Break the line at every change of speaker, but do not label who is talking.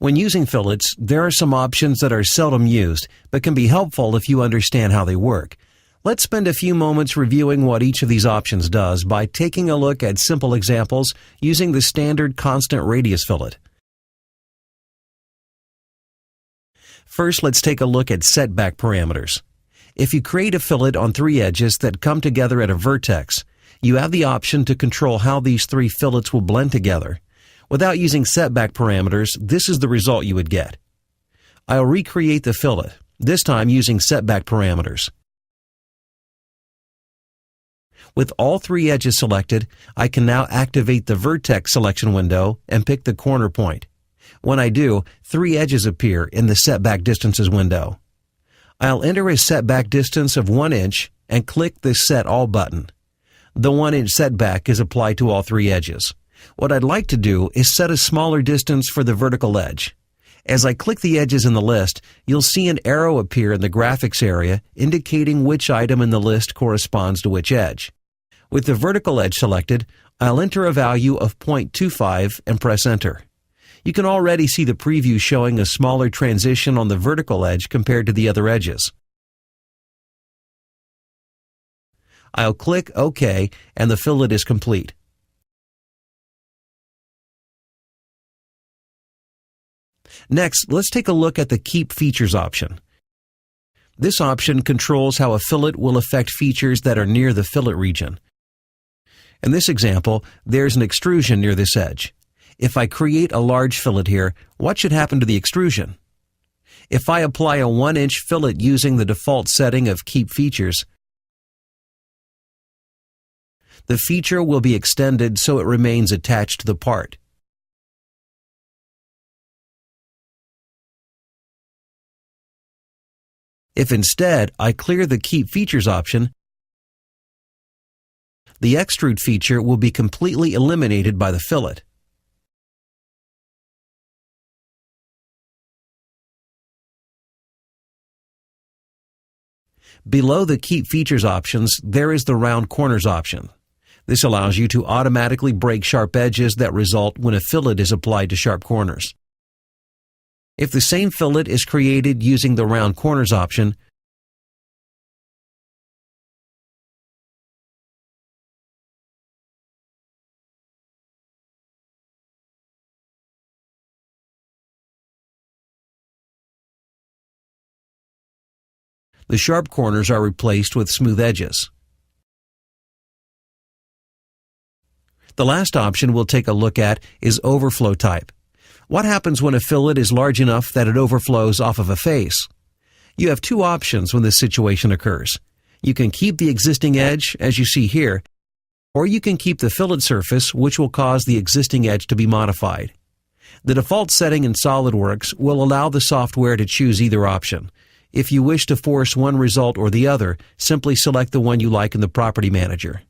When using fillets, there are some options that are seldom used, but can be helpful if you understand how they work. Let's spend a few moments reviewing what each of these options does by taking a look at simple examples using the standard constant radius fillet. First, let's take a look at setback parameters. If you create a fillet on 3 edges that come together at a vertex, you have the option to control how these 3 fillets will blend together. Without using setback parameters, this is the result you would get. I'll recreate the fillet, this time using setback parameters. With all 3 edges selected, I can now activate the vertex selection window and pick the corner point. When I do, 3 edges appear in the setback distances window. I'll enter a setback distance of 1 inch and click the Set All button. The 1 inch setback is applied to all 3 edges. What I'd like to do is set a smaller distance for the vertical edge. As I click the edges in the list, you'll see an arrow appear in the graphics area indicating which item in the list corresponds to which edge. With the vertical edge selected, I'll enter a value of 0.25 and press Enter. You can already see the preview showing a smaller transition on the vertical edge compared to the other edges. I'll click OK and the fillet is complete. Next, let's take a look at the Keep Features option. This option controls how a fillet will affect features that are near the fillet region. In this example, there's an extrusion near this edge. If I create a large fillet here, what should happen to the extrusion? If I apply a 1 inch fillet using the default setting of Keep Features, the feature will be extended so it remains attached to the part. If instead I clear the Keep Features option, the extrude feature will be completely eliminated by the fillet. Below the Keep Features options, there is the Round Corners option. This allows you to automatically break sharp edges that result when a fillet is applied to sharp corners. If the same fillet is created using the Round Corners option, the sharp corners are replaced with smooth edges. The last option we'll take a look at is Overflow Type. What happens when a fillet is large enough that it overflows off of a face? You have 2 options when this situation occurs. You can keep the existing edge, as you see here, or you can keep the fillet surface, which will cause the existing edge to be modified. The default setting in SOLIDWORKS will allow the software to choose either option. If you wish to force one result or the other, simply select the one you like in the Property Manager.